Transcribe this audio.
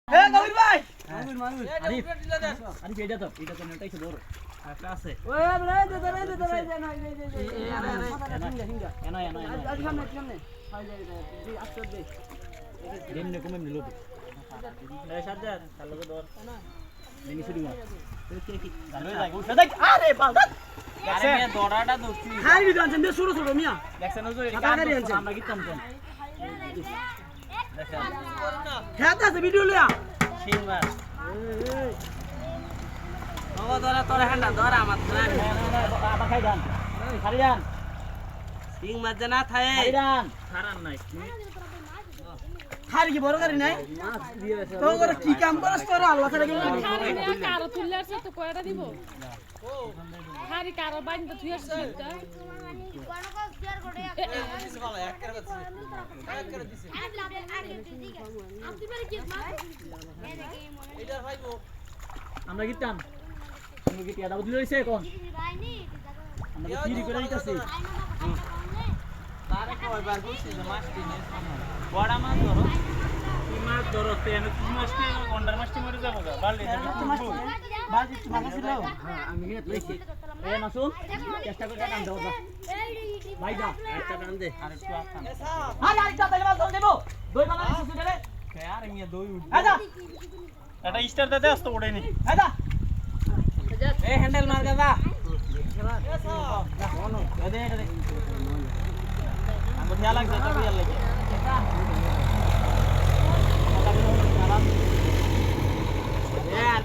এ নবীর ভাই মাগুর আরে এটা তো নেটাই তো বড় একটা আছে ওই রে দে না হিঙ্গা এনা আজ সামনে হাই যাই আস্তে দে দেমনে কমে নিলো এই সাজ্জাদ চালু তো ধর দেনি শুরু কর তুই কি গাড়ি লাগা উঠে দেখ আরে বালদা আরে মিয়া দড়াটা ধরছি খাই দি জানছেন দে ছোট ছোট মিয়া দেখছেন ওই আমরা গিতাম কোন দেখেন খেতে আছে ভিডিও লিয়া সিংবার বাবা তোরা হ্যান্ডা ধর আমার ধর আবার খাই দান খালি দান সিং মাছ না থায়ে খালি দান খারান নাই খালি কি বড় করি নাই তো করে কি কাম করছ তোরা আলবা ছাড়া কি খারি না কারো তুললাছে তো কয়টা দিব খারি কারো বাইন তো তুই আসছিস তা আমরা গিতাম তুমি কি টিয়া দাও দিল হইছে এখন আমরা কি করে দিতেছি তারে কয়বার বলছি যে মাছ কিনে বড় মাছ ধরো কি মাছ ধরো তেন কি মাছটি গন্ডার মাছটি মরে যাবো গা বালতি বাজি মাছ ছিল হ্যাঁ আমি গিয়ে লইছি এ মাসুম চেষ্টা করে টান দাও ভাই দা একটা টান দে আর একটু আসান আরে আরেকটা তাহলে মাছ দেব দই বানা কিছু দেবে আরে মিয়া দই উঠ আজা এটা স্টার দাতে আসতো ওড়েনি আজা এ হ্যান্ডেল মার দাদা দে আমাকে খেয়াল লাগছে তো খেয়াল লাগে এ আর